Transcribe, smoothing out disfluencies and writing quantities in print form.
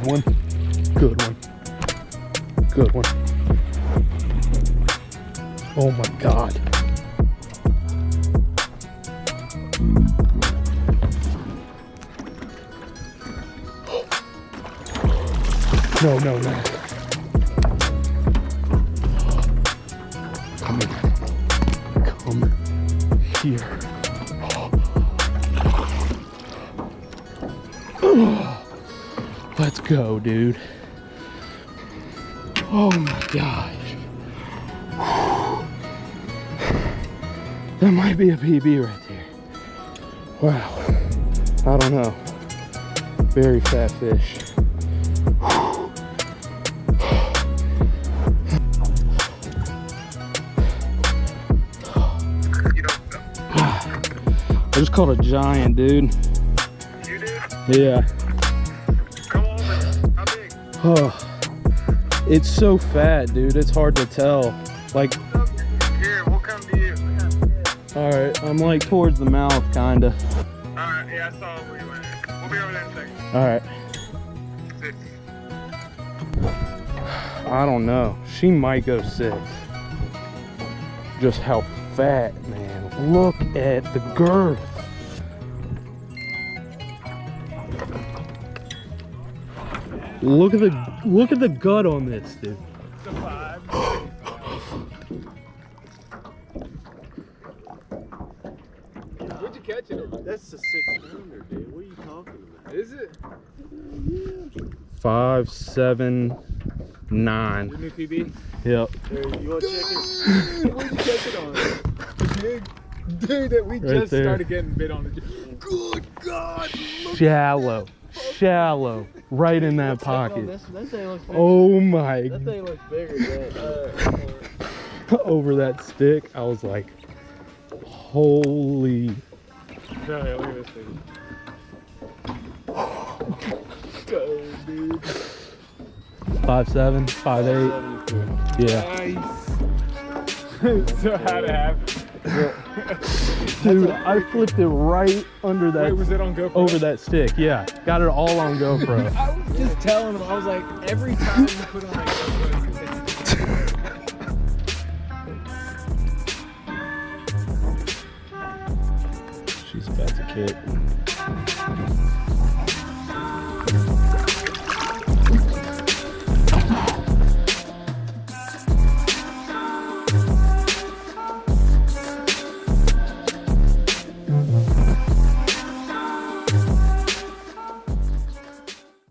Good one. Good one. Good one. Oh my God. No, no, no. Come here. Come here. Let's go, dude. Oh my gosh. That might be a PB right there. Wow. I don't know. Very fat fish. I just caught a giant, dude. You did? Yeah. Come on, how big? Oh, it's so fat, dude. It's hard to tell. Like, Here, we'll come to you. all right, I'm like towards the mouth, kinda. Alright, yeah, I saw where you went. We'll be over there in a second. All right. Sit. I don't know. She might go 6. Just how fat, man. Look at the girth. Look at the gut on this, dude. It's a 5. Where'd you catch it on? That's a 6-pounder, dude. What are you talking about? Is it? 5, 7, 9. Your new PB? Yep. There, you want to check it? Where'd you catch it on? The jig? Dude, that we Right just there. started getting bit on the jig. Good God! Look. Shallow. Shallow. Right in that pocket. That thing looks bigger. Oh my. That thing looks bigger than Over that stick, I was like, holy. Look at this thing. Go, dude. 5'7", 5'8". Yeah. Nice. So how'd it happen? Dude, I flipped it right under that. Wait, was it on GoPro? Over that stick, yeah. Got it all on GoPro. I was just telling him, I was like, every time you put on that GoPro, you She's about to kick.